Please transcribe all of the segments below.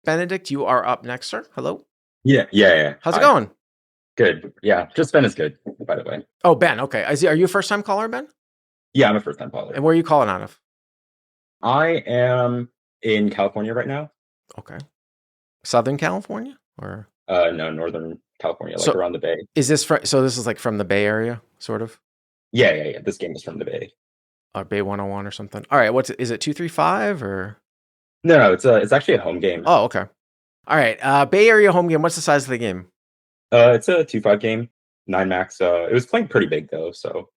Benedict, you are up next, sir. Hello. Yeah. How's it Hi. going? Good. Yeah, just Ben is good, by the way. Oh, Ben. Okay. Are you a first time caller, Ben? Yeah, I'm a first-time And caller. where are you calling out of? I am in California right now. Okay. Southern California? Or No, Northern California, like so around the Bay. so this is like from the Bay Area, sort of? Yeah. This game is from the Bay. Or Bay 101 or something. All right, is it 235 or No, it's actually a home game. Oh, okay. All right. Bay Area home game. What's the size of the game? It's a 2-5 game, 9 max. It was playing pretty big though, so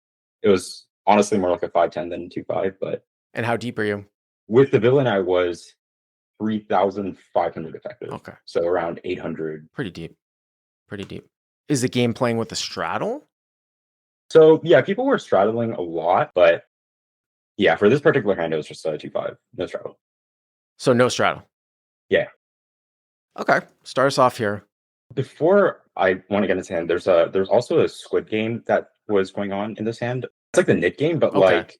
it was honestly more like a 5-10 than 2-5. But And how deep are you? with the villain, I was 3,500 effective, Okay. so around 800. Pretty deep. Pretty deep. Is the game playing with the straddle? So yeah, people were straddling a lot, but yeah, for this particular hand, it was just a 2-5, no straddle. So no straddle. Yeah. Okay. Start us off here. Before I want to get into hand, there's also a squid game that was going on in this hand. It's like the knit game, but Okay. like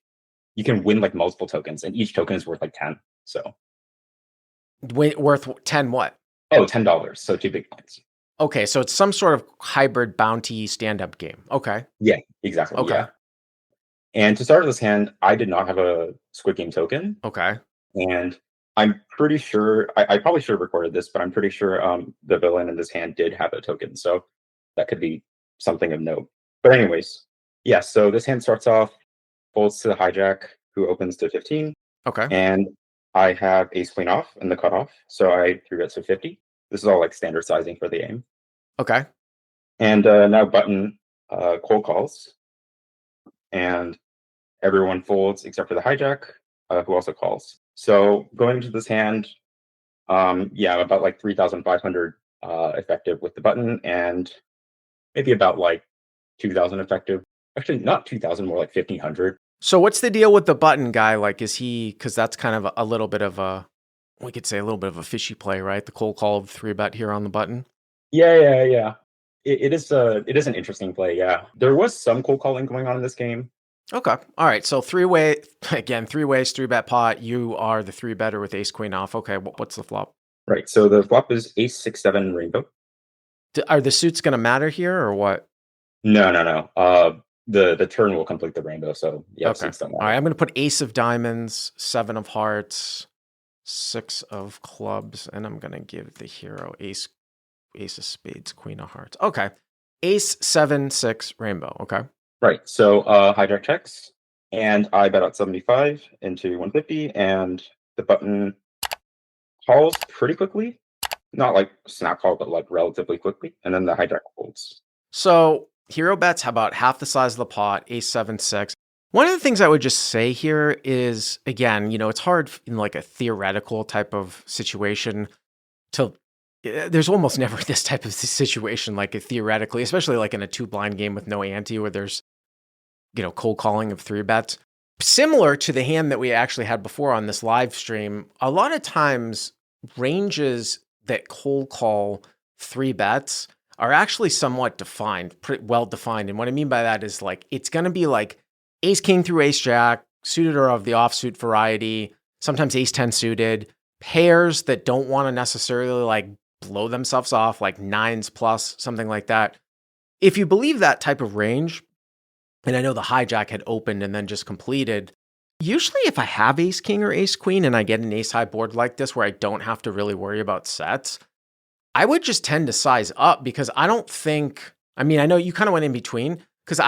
you can win like multiple tokens, and each token is worth like 10. So Worth 10 what? $10. So 2 big points. Okay, so it's some sort of hybrid bounty stand-up game. Okay. Yeah, exactly. Okay. Yeah. And to start this hand, I did not have a squid game token, Okay. and I'm pretty sure I probably should have recorded this, but I'm pretty sure the villain in this hand did have a token, so that could be something of note. But anyways, yeah. So this hand starts off folds to the hijack, who opens to 15, Okay. and I have ace queen off in the cutoff, so I 3-bet to 50. This is all like standard sizing for the game. Okay. And now button cold calls, and everyone folds except for the hijack, who also calls. So going into this hand, yeah, I'm about like 3,500 effective with the button, and maybe about like 2,000 effective. Actually, not 2,000, more like 1,500. So what's the deal with the button guy? Like, is he, because that's kind of a little bit of a, we could say a little bit of a fishy play, right? The cold call of 3-bet here on the button. Yeah. It is an interesting play. Yeah, there was some cold calling going on in this game. Okay. All right. So 3-way, again, 3 ways, 3-bet pot. You are the 3-better with ace queen off. Okay. What's the flop? Right. So the flop is ace 6-7 rainbow. Are the suits going to matter here or what? No. The turn will complete the rainbow. So yeah, Okay. suits don't All matter. right. I'm going to put ace of diamonds, 7 of hearts, 6 of clubs, and I'm going to give the hero ace of spades, queen of hearts. Okay. Ace, 7, 6, rainbow. Okay. Right. So hijack checks, and I bet out 75 into 150, and the button calls pretty quickly. Not like snap call, but like relatively quickly, and then the hijack folds. So hero bets about half the size of the pot, ace 7, 6. One of the things I would just say here is, again, it's hard in like a theoretical type of situation to, there's almost never this type of situation, like theoretically, especially like in a 2-blind game with no ante where there's, cold calling of 3-bets. Similar to the hand that we actually had before on this live stream, a lot of times ranges that cold call 3-bets are actually somewhat defined, pretty well defined. And what I mean by that is like, it's going to be like ace king through ace jack, suited or of the offsuit variety, sometimes ace 10 suited, pairs that don't want to necessarily like blow themselves off, like 9s plus, something like that. If you believe that type of range, and I know the hijack had opened and then just completed, usually if I have ace king or ace queen and I get an ace high board like this where I don't have to really worry about sets, I would just tend to size up because I don't think, I know you kind of went in between because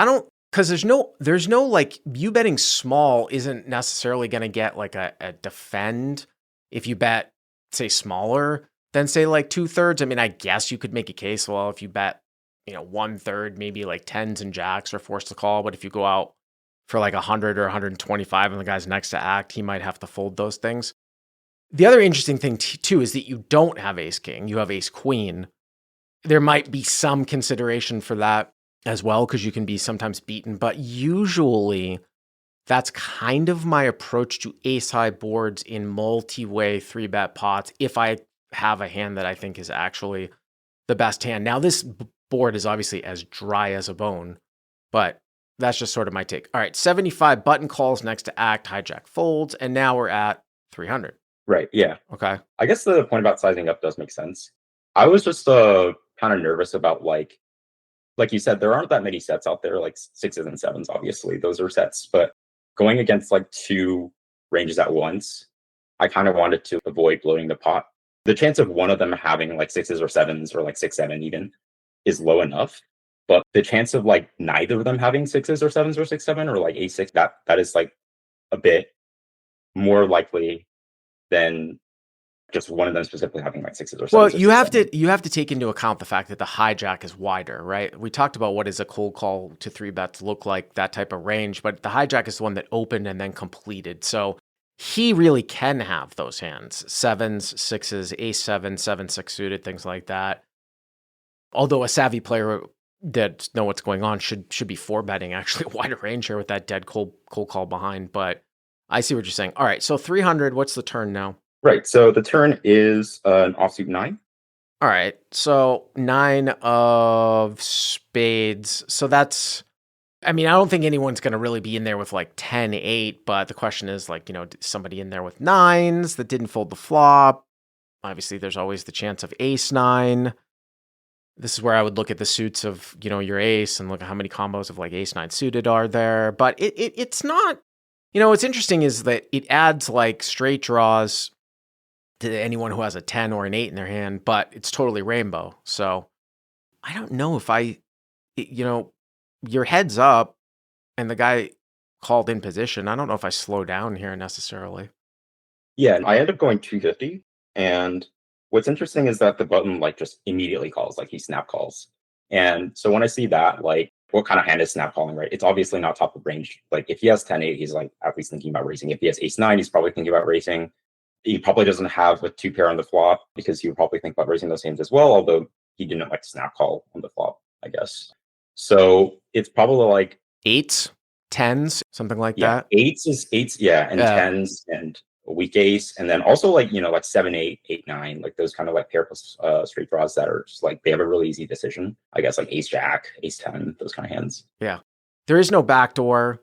there's no like you betting small isn't necessarily going to get like a defend if you bet, say, smaller than say like 2/3. I guess you could make a case, well, if you bet, 1/3, maybe like 10s and jacks are forced to call. But if you go out for like 100 or 125 and the guy's next to act, he might have to fold those things. The other interesting thing too is that you don't have ace king, you have ace queen. There might be some consideration for that as well because you can be sometimes beaten, but usually that's kind of my approach to ace high boards in multi-way 3-bet pots if I have a hand that I think is actually the best hand. Now this board is obviously as dry as a bone, but that's just sort of my take. All right, 75 button calls next to act, hijack folds, and now we're at 300. Right. Yeah. Okay. I guess the point about sizing up does make sense. I was just kind of nervous about like you said, there aren't that many sets out there, like sixes and sevens, obviously. Those are sets. But going against like two ranges at once, I kind of wanted to avoid bloating the pot. The chance of one of them having like sixes or sevens or like 6, 7 even is low enough. But the chance of like neither of them having sixes or sevens or 6, 7 or like a6, that is like a bit more likely than just one of them specifically having like sixes or Well, sevens or 6, 7. you have to take into account the fact that the hijack is wider, right? We talked about what does a cold call to three bets look like, that type of range, but the hijack is the one that opened and then completed. So he really can have those hands, sevens, sixes, ace seven, 7-6 suited, things like that. Although a savvy player that know what's going on should be four betting actually a wider range here with that dead cold call behind. But I see what you're saying. All right, so 300. What's the turn now? Right. So the turn is an offsuit 9. All right. So 9 of spades. So that's, I mean, I don't think anyone's going to really be in there with like 10-8, but the question is like, somebody in there with nines that didn't fold the flop. Obviously, there's always the chance of ace 9. This is where I would look at the suits of, your ace and look at how many combos of like ace 9 suited are there. But it's not, what's interesting is that it adds like straight draws to anyone who has a 10 or an 8 in their hand, but it's totally rainbow. So I don't know if your head's up and the guy called in position. I don't know if I slow down here necessarily. Yeah, I end up going 250. And what's interesting is that the button like just immediately calls, like he snap calls. And so when I see that, like what kind of hand is snap calling, right? It's obviously not top of range. Like if he has 10-8, he's like at least thinking about racing. If he has ace 9, he's probably thinking about racing. He probably doesn't have a 2 pair on the flop because he would probably think about raising those hands as well, although he didn't like to snap call on the flop, I guess. So it's probably like eights, tens, something like yeah, that. eights, yeah, and tens and a weak ace, and then also like like 7, 8, 8, 9, like those kind of like pair plus straight draws that are just like they have a really easy decision. I guess like ace jack, ace 10, those kind of hands. Yeah, there is no backdoor.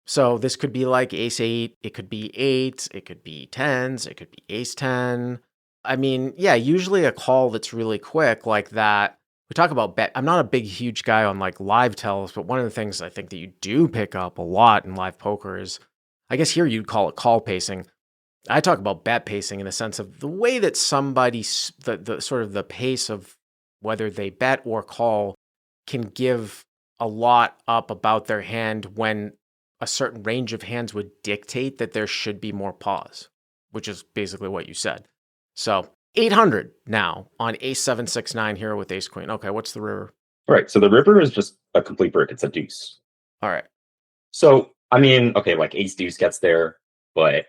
So this could be like ace 8, it could be 8s, it could be 10s, it could be ace 10. I mean, yeah, usually a call that's really quick like that. We talk about bet. I'm not a big, huge guy on like live tells, but one of the things I think that you do pick up a lot in live poker is, I guess here you'd call it call pacing. I talk about bet pacing in the sense of the way that somebody, the sort of the pace of whether they bet or call can give a lot up about their hand when a certain range of hands would dictate that there should be more pause, which is basically what you said. So 800 now on ace 7, 6, 9 here with ace queen. Okay, what's the river? Right. So the river is just a complete brick. It's a deuce. All right. So I mean, okay, like ace deuce gets there, but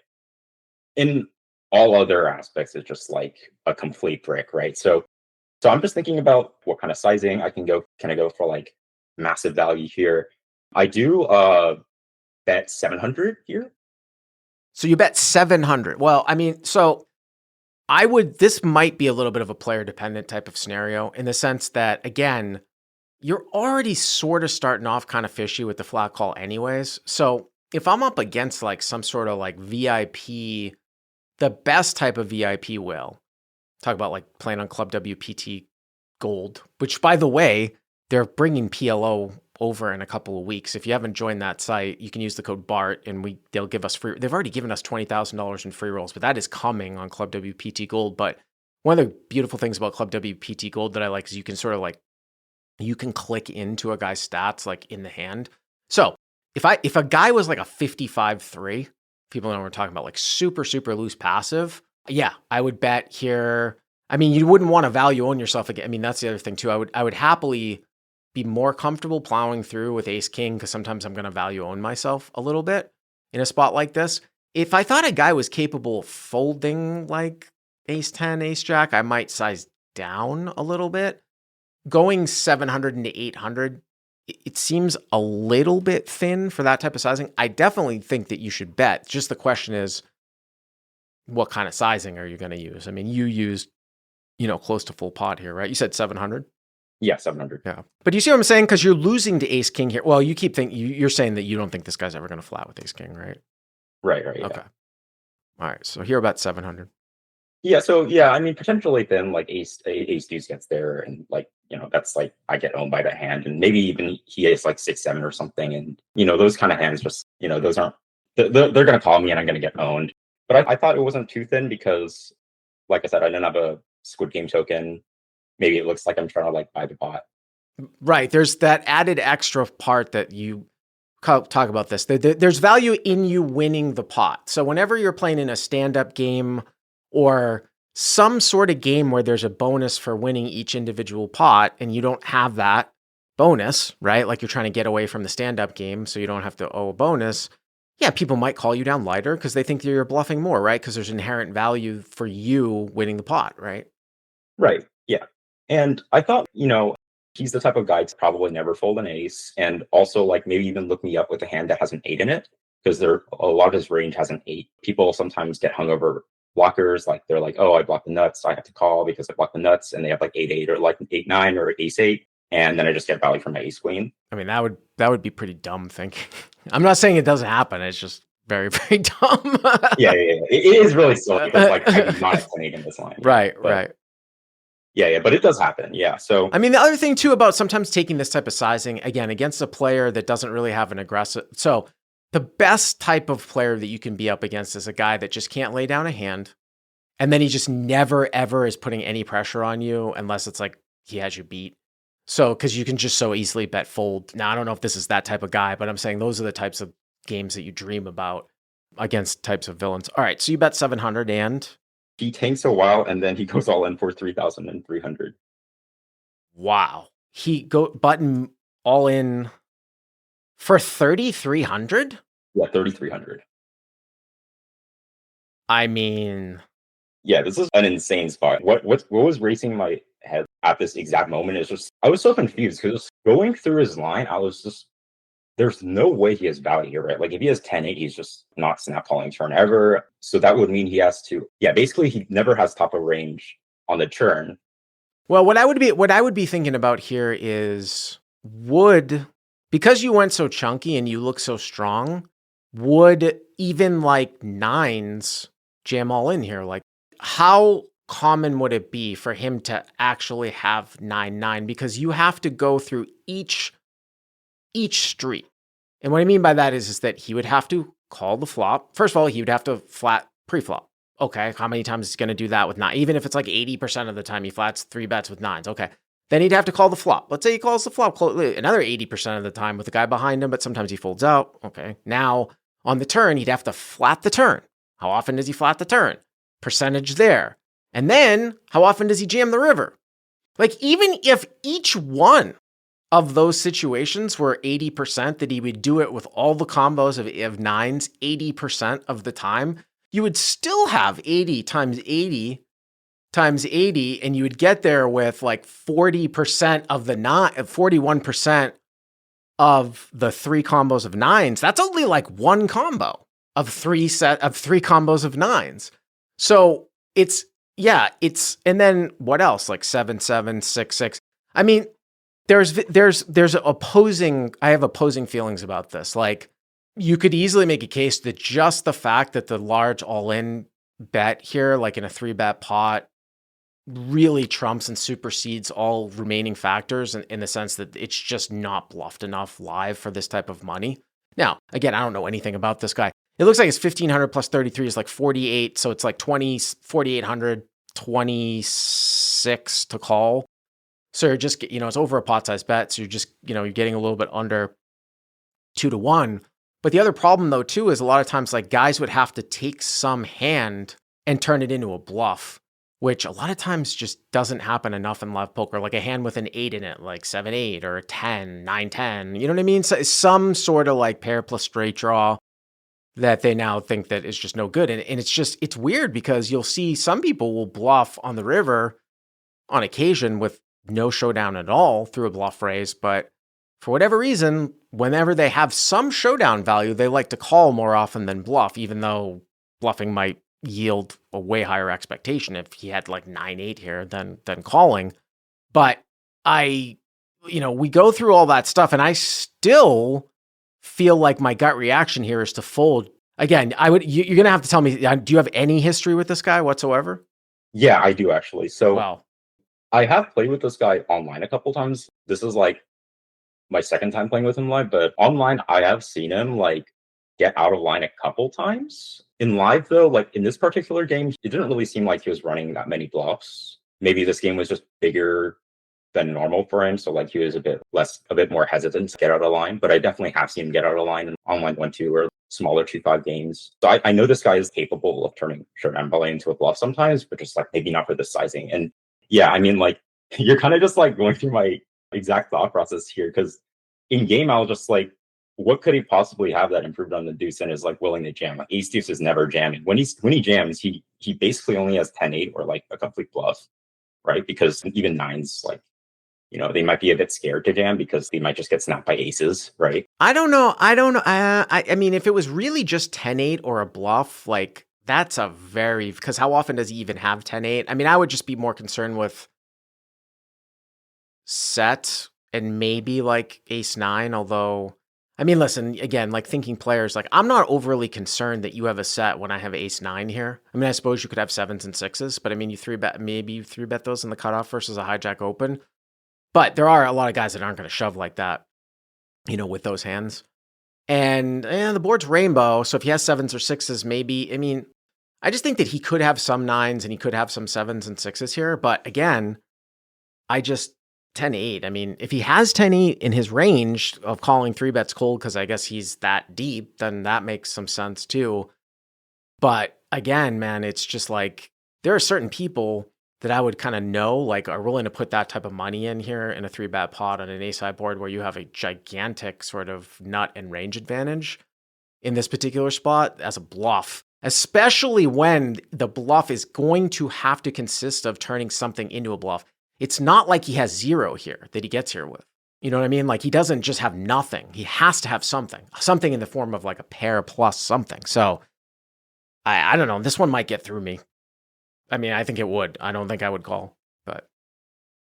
in all other aspects, it's just like a complete brick, right? So I'm just thinking about what kind of sizing I can go. Can I go for like massive value here? I do bet 700 here. So you bet 700. Well, I mean, so this might be a little bit of a player dependent type of scenario in the sense that, again, you're already sort of starting off kind of fishy with the flat call anyways. So if I'm up against like some sort of like VIP, the best type of VIP will talk about like playing on Club WPT Gold, which by the way, they're bringing PLO over in a couple of weeks. If you haven't joined that site, you can use the code BART and they'll give us free. They've already given us $20,000 in free rolls, but that is coming on Club WPT Gold. But one of the beautiful things about Club WPT Gold that I like is you can sort of like, you can click into a guy's stats like in the hand. So if a guy was like a 55-3, people know what we're talking about, like super, super loose passive. Yeah, I would bet here. I mean, you wouldn't want to value own yourself again. I mean, that's the other thing too. I would happily be more comfortable plowing through with ace king because sometimes I'm going to value own myself a little bit in a spot like this. If I thought a guy was capable of folding like ace 10, ace jack, I might size down a little bit. Going 700 into 800, it seems a little bit thin for that type of sizing. I definitely think that you should bet. Just the question is, what kind of sizing are you going to use? I mean, you used, close to full pot here, right? You said 700? Yeah, 700. Yeah. But you see what I'm saying? Because you're losing to ace king here. Well, you keep thinking, you're saying that you don't think this guy's ever going to flat with ace king, right? Right, yeah. Okay. All right, so hero bet 700. Yeah, so yeah, I mean, potentially then like ace deuce gets there, and like that's like I get owned by the hand, and maybe even he is like 6 7 or something, and those kind of hands just those aren't they're gonna call me and I'm gonna get owned. But I thought it wasn't too thin because, like I said, I didn't have a Squid Game token. Maybe it looks like I'm trying to like buy the bot. Right. There's that added extra part that you talk about this. There's value in you winning the pot. So whenever you're playing in a stand-up game or some sort of game where there's a bonus for winning each individual pot and you don't have that bonus, right? Like you're trying to get away from the stand-up game so you don't have to owe a bonus. Yeah, people might call you down lighter because they think you're bluffing more, right? Because there's inherent value for you winning the pot, right? Right. Yeah. And I thought, he's the type of guy to probably never fold an ace, and also like maybe even look me up with a hand that has an eight in it, because there a lot of his range has an eight. People sometimes get hung over blockers, like they're like, oh, I blocked the nuts, so I have to call because I blocked the nuts, and they have like 8 8 or like 8 9 or ace 8, and then I just get value from my ace queen. I mean, that would be pretty dumb thinking. I'm not saying it doesn't happen. It's just very, very dumb. Yeah. It is really silly because like I'm not at 10 8 in this line. Right, but, right. Yeah, but it does happen. Yeah. So I mean, the other thing too about sometimes taking this type of sizing, again, against a player that doesn't really have an aggressive. So the best type of player that you can be up against is a guy that just can't lay down a hand. And then he just never, ever is putting any pressure on you unless it's like he has you beat. So, because you can just so easily bet fold. Now, I don't know if this is that type of guy, but I'm saying those are the types of games that you dream about against types of villains. All right, so you bet 700 and he tanks a while and then he goes all in for 3,300. wow. He go button all in for 3,300? Yeah, 3,300. I mean, yeah, this is an insane spot. What was racing my head at this exact moment is just I was so confused because going through his line, I was just there's no way he has value here, right? Like if he has 10 8, he's just not snap calling turn ever. So that would mean he has to, yeah, basically he never has top of range on the turn. well, what I would be thinking about here is because you went so chunky and you look so strong, would even like nines jam all in here? Like how common would it be for him to actually have 9 9? Because you have to go through each street. And what I mean by that is that he would have to call the flop. First of all, he would have to flat pre-flop. Okay, how many times is he going to do that with 9? Even if it's like 80% of the time he flats 3 bets with 9s. Okay, then he'd have to call the flop. Let's say he calls the flop another 80% of the time with the guy behind him, but sometimes he folds out. Okay, now on the turn, he'd have to flat the turn. How often does he flat the turn? Percentage there. And then how often does he jam the river? Like even if each one of those situations were 80%, that he would do it with all the combos of nines 80% of the time, you would still have 80 times 80 times 80, and you would get there with like 40% of the 41% of the 3 combos of nines. That's only like one combo of 3 combos of nines. So and then what else? Like 7 7 6 6. I mean, I have opposing feelings about this. Like you could easily make a case that just the fact that the large all-in bet here, like in a 3-bet pot, really trumps and supersedes all remaining factors in the sense that it's just not bluffed enough live for this type of money. Now, again, I don't know anything about this guy. It looks like it's 1,500 plus 33 is like 48. So it's like 4,800, 26 to call. So you're just, it's over a pot size bet. So you're just, you're getting a little bit under 2 to 1. But the other problem though, too, is a lot of times like guys would have to take some hand and turn it into a bluff, which a lot of times just doesn't happen enough in live poker. Like a hand with an 8 in it, like 7 8 or a 10, 9 10. You know what I mean? So some sort of like pair plus straight draw that they now think that is just no good. And it's weird because you'll see some people will bluff on the river on occasion with no showdown at all through a bluff raise. But for whatever reason, whenever they have some showdown value, they like to call more often than bluff, even though bluffing might yield a way higher expectation if he had like 9 8 here than calling. But we go through all that stuff and I still feel like my gut reaction here is to fold Again, you're going to have to tell me, do you have any history with this guy whatsoever? Yeah, I do actually. So Wow. I have played with this guy online a couple times. This is like my second time playing with him live, but online I have seen him like get out of line a couple times. In live though, like in this particular game, it didn't really seem like he was running that many bluffs. Maybe this game was just bigger than normal for him, so like he was a bit more hesitant to get out of line. But I definitely have seen him get out of line in online 1-2 or smaller 2-5 games. So I know this guy is capable of turning showdown ballet into a bluff sometimes, but just like maybe not for this sizing. And yeah, I mean like you're kind of just like going through my exact thought process here because in game I'll just like what could he possibly have that improved on the deuce and is like willing to jam? Like ace deuce is never jamming. When he jams, he basically only has 10-8 or like a complete bluff, right? Because even nines, like, you know, they might be a bit scared to jam because they might just get snapped by aces, right? I don't know. I mean, if it was really just 10-8 or a bluff, like that's a very, because how often does he even have 10-8? I mean, I would just be more concerned with set and maybe like ace nine, although, I mean, listen, again, like thinking players, like I'm not overly concerned that you have a set when I have ace nine here. I mean, I suppose you could have sevens and sixes, but I mean, maybe you three bet those in the cutoff versus a hijack open. But there are a lot of guys that aren't going to shove like that, you know, with those hands. And the board's rainbow. So if he has sevens or sixes, maybe, I mean, I just think that he could have some nines and he could have some sevens and sixes here. But again, I just 10-8. I mean, if he has 10-8 in his range of calling three bets cold, because I guess he's that deep, then that makes some sense too. But again, man, it's just like there are certain people that I would kind of know, like are willing to put that type of money in here in a three bet pot on an ace high board where you have a gigantic sort of nut and range advantage in this particular spot as a bluff, especially when the bluff is going to have to consist of turning something into a bluff. It's not like he has zero here that he gets here with. You know what I mean? Like he doesn't just have nothing. He has to have something in the form of like a pair plus something. So I don't know. This one might get through me. I mean, I think it would. I don't think I would call, but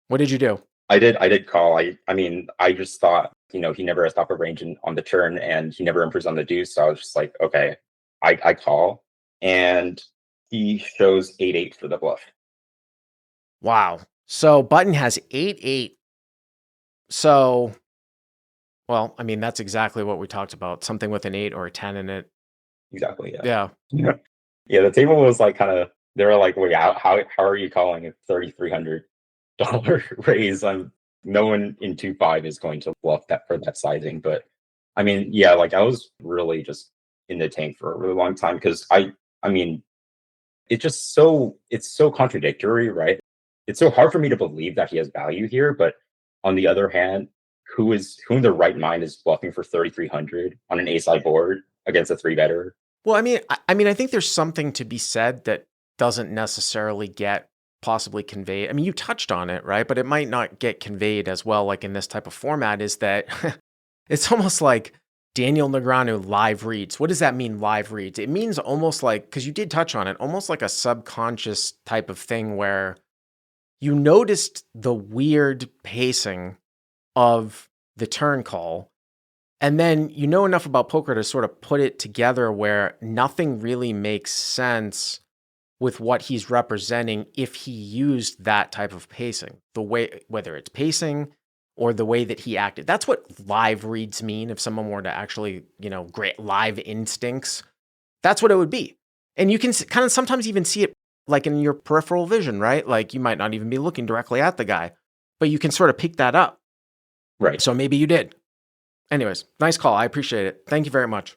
what did you do? I did call. I mean, I just thought, you know, he never has top of range on the turn and he never improves on the deuce. So I was just like, okay, I call. And he shows 8-8 for the bluff. Wow. So button has 8-8. So, well, I mean, that's exactly what we talked about. Something with an 8 or a 10 in it. Exactly. Yeah. Yeah. The table was like kind of, they were like, wait, how are you calling a $3,300 raise? No one in 2-5 is going to bluff that for that sizing. But I mean, yeah, like I was really just in the tank for a really long time because I mean, it's so contradictory, right? It's so hard for me to believe that he has value here, but on the other hand, who in their right mind is bluffing for 3,300 on an ace high board against a three better? Well, I think there's something to be said that doesn't necessarily get possibly conveyed. I mean, you touched on it, right? But it might not get conveyed as well, like in this type of format, is that it's almost like Daniel Negreanu live reads. What does that mean, live reads? It means almost like, because you did touch on it, almost like a subconscious type of thing where you noticed the weird pacing of the turn call. And then you know enough about poker to sort of put it together where nothing really makes sense with what he's representing if he used that type of pacing. The way, whether it's pacing or the way that he acted. That's what live reads mean if someone were to actually, great live instincts. That's what it would be. And you can kind of sometimes even see it like in your peripheral vision, right? Like you might not even be looking directly at the guy, but you can sort of pick that up. Right. So maybe you did. Anyways, nice call. I appreciate it. Thank you very much.